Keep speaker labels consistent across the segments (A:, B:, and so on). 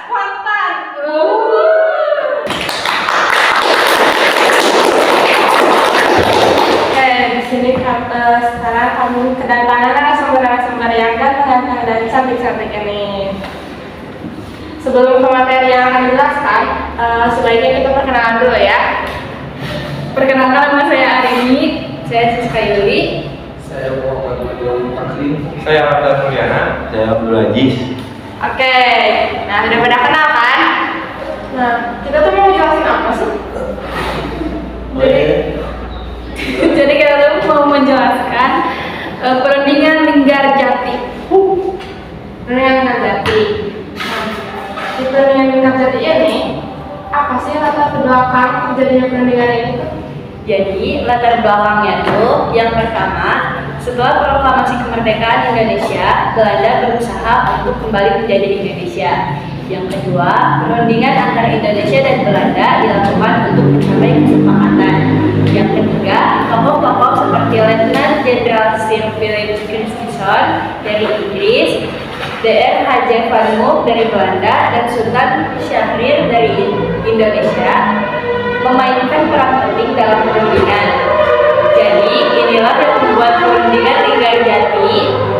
A: Kuantan. Di sini sekarang kami kedatangan narasumber yang ganteng dan cantik-cantik ini. Sebelum ke materi yang akan dijelaskan, sebaiknya kita perkenalan dulu ya. Perkenalkan, nama saya Arini, saya Siska Yuli.
B: Saya Muhammad Abdul Fakri. Saya Abdul Mulyana.
C: Saya Abdul Aziz.
A: Oke, nah udah pada kenal kan? Nah, kita tuh mau jelasin apa sih? Jadi kita tuh mau menjelaskan perundingan Linggarjati. Perundingan Linggarjati. Nah, di perundingan Linggarjati ini apa sih latar belakang terjadinya perundingan ini tuh?
D: Jadi latar belakangnya tuh yang pertama, setelah proklamasi kemerdekaan Indonesia, Belanda berusaha untuk kembali menjadi Indonesia. Yang kedua, perundingan antara Indonesia dan Belanda dilakukan untuk mencapai kesepakatan. Yang ketiga, tokoh-tokoh seperti Letnan Jenderal Sir Philip Christison dari Inggris, Dr. H.J. Van Mook dari Belanda, dan Sultan Syahrir dari Indonesia memainkan peran penting dalam perundingan. Jadi inilah yang membuat perundingan Linggarjati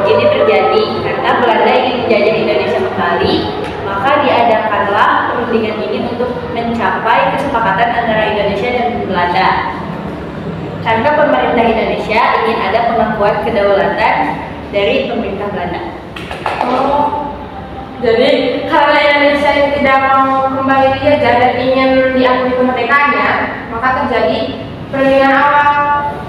D: ini terjadi karena Belanda ingin menjajah Indonesia kembali, maka diadakanlah perundingan ini untuk mencapai kesepakatan antara Indonesia dan Belanda. Karena pemerintah Indonesia ingin ada pengakuan kedaulatan dari pemerintah Belanda.
A: Oh, jadi karena Indonesia yang tidak mau kembali dijajah dan ingin diakui kemerdekaannya, maka terjadi perundingan awal.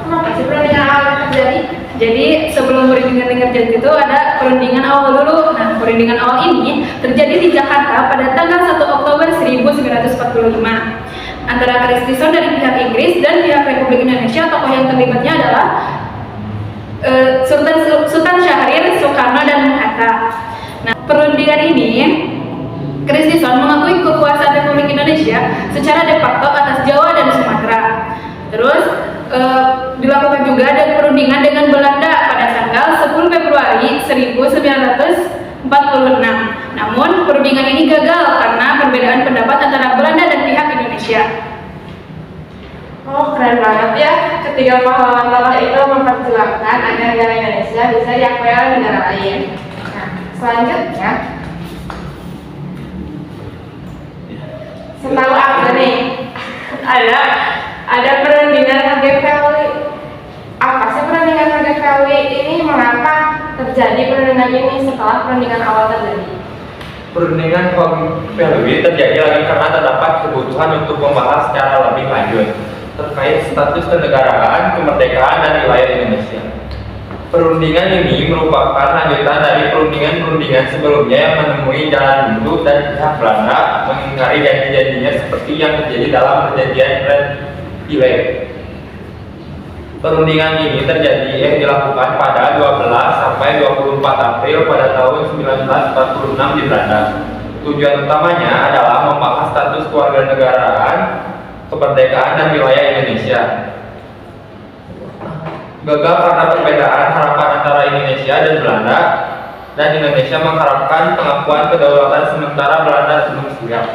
A: Kenapa sih perundingan awal yang terjadi?
D: Jadi sebelum perundingan Linggarjati itu ada perundingan awal dulu. Nah, perundingan awal ini terjadi di Jakarta pada tanggal 1 Oktober 1945 antara Christison dari pihak Inggris dan pihak Republik Indonesia. Tokoh yang terlibatnya adalah Sultan Syahrir, Soekarno, dan Bung Hatta. Nah, perundingan ini Christison mengakui kekuasaan Republik Indonesia secara de facto atas Jawa dan Sumatera. Terus dilakukan juga ada perundingan dengan Belanda pada tanggal 10 Februari 1946. Namun perundingan ini gagal karena perbedaan pendapat antara Belanda dan pihak Indonesia.
A: Oh, keren banget ya. Ketiga pahlawan tokoh itu memperjuangkan agar negara Indonesia bisa diakui oleh negara lain. Nah, selanjutnya, setahu aku nih, ada perundingan Harga Valley. Apa sih perundingan Harga Valley ini? Mengapa terjadi perundingan ini setelah perundingan awal terjadi?
B: Perundingan Valley terjadi lagi karena terdapat kebutuhan untuk membahas secara lebih lanjut terkait status kenegaraan, kemerdekaan, dan wilayah Indonesia. Perundingan ini merupakan lanjutan dari perundingan-perundingan sebelumnya yang menemui jalan buntu dan pihak Belanda mengingkari janji-janjinya seperti yang terjadi dalam perjanjian Red. Perundingan ini dilakukan pada 12 sampai 24 April pada tahun 1946 di Belanda. Tujuan utamanya adalah membahas status kewarganegaraan, kemerdekaan, dan wilayah Indonesia. Gagal karena perbedaan harapan antara Indonesia dan Belanda, dan Indonesia mengharapkan pengakuan kedaulatan sementara Belanda belum siap.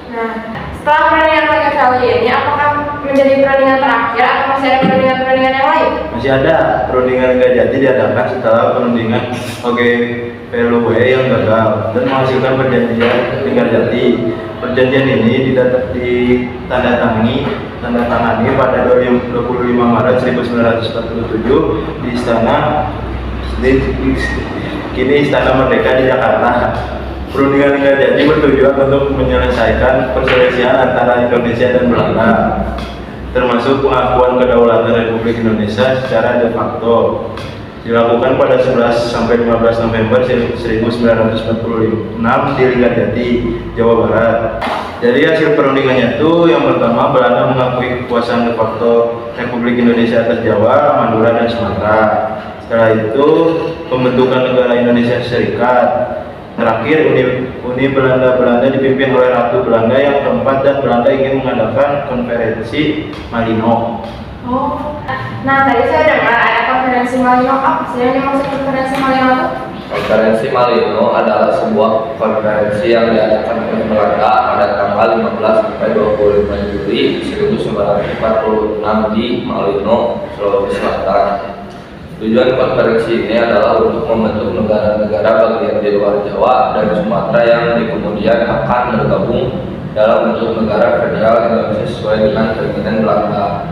A: Nah, setelah perundingan Harga Valley ini, apakah menjadi perundingan terakhir atau masih ada perundingan yang lain?
C: Masih ada perundingan Linggarjati diadakan setelah perundingan OGVLW yang gagal dan menghasilkan perjanjian Linggarjati. Perjanjian ini ditandatangani pada 25 Maret 1947 di Istana Merdeka di Jakarta. Perundingan Linggarjati bertujuan untuk menyelesaikan perselisihan antara Indonesia dan Belanda, termasuk pengakuan kedaulatan Republik Indonesia secara de facto. Dilakukan pada 11 sampai 15 November 1946 di Linggarjati, Jawa Barat. Jadi hasil perundingannya itu yang pertama, Belanda mengakui kekuasaan de facto Republik Indonesia atas Jawa, Madura, dan Sumatera. Setelah itu pembentukan negara Indonesia Serikat. Terakhir, Uni Belanda dipimpin oleh Ratu Belanda yang keempat, dan Belanda ingin mengadakan konferensi Malino.
A: Nah tadi saya dengar ada konferensi Malino. Apa sih yang dimaksud konferensi Malino itu?
E: Konferensi Malino adalah sebuah konferensi yang diadakan oleh Belanda pada tanggal 15 sampai 25 Juli 1946 di Malino, Sulawesi Selatan. Tujuan konferensi ini adalah untuk membentuk negara-negara bagian di luar Jawa dan Sumatera yang di kemudian akan bergabung dalam bentuk negara federal Indonesia sesuai dengan keinginan Belanda.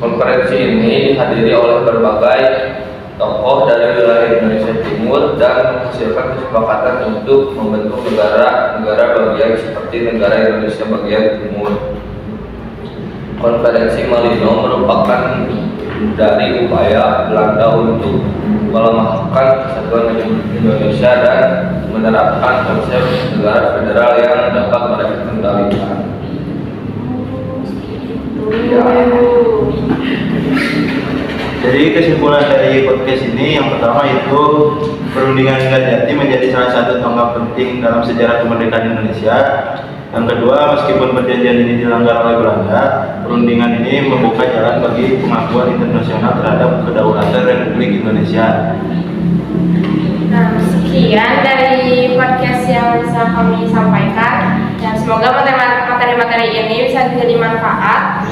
E: Konferensi ini dihadiri oleh berbagai tokoh dari wilayah Indonesia Timur dan menghasilkan kesepakatan untuk membentuk negara-negara bagian seperti negara Indonesia bagian Timur. Konferensi Malino merupakan dari upaya Belanda untuk melemahkan kesatuan Indonesia dan menerapkan konsep negara federal yang dapat mereka kendalikan.
C: Jadi kesimpulan dari podcast ini yang pertama itu perundingan Linggarjati menjadi salah satu tonggak penting dalam sejarah kemerdekaan Indonesia. Yang kedua, meskipun perjanjian ini dilanggar oleh Belanda, perundingan ini membuka jalan bagi pengakuan internasional terhadap kedaulatan Republik Indonesia.
A: Nah, sekian dari podcast yang bisa kami sampaikan. Dan semoga materi-materi ini bisa jadi manfaat.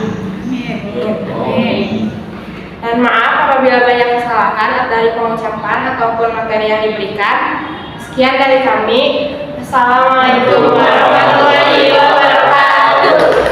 A: Dan maaf apabila banyak kesalahan dari pengucapan ataupun materi yang diberikan. Sekian dari kami. Assalamualaikum warahmatullahi wabarakatuh.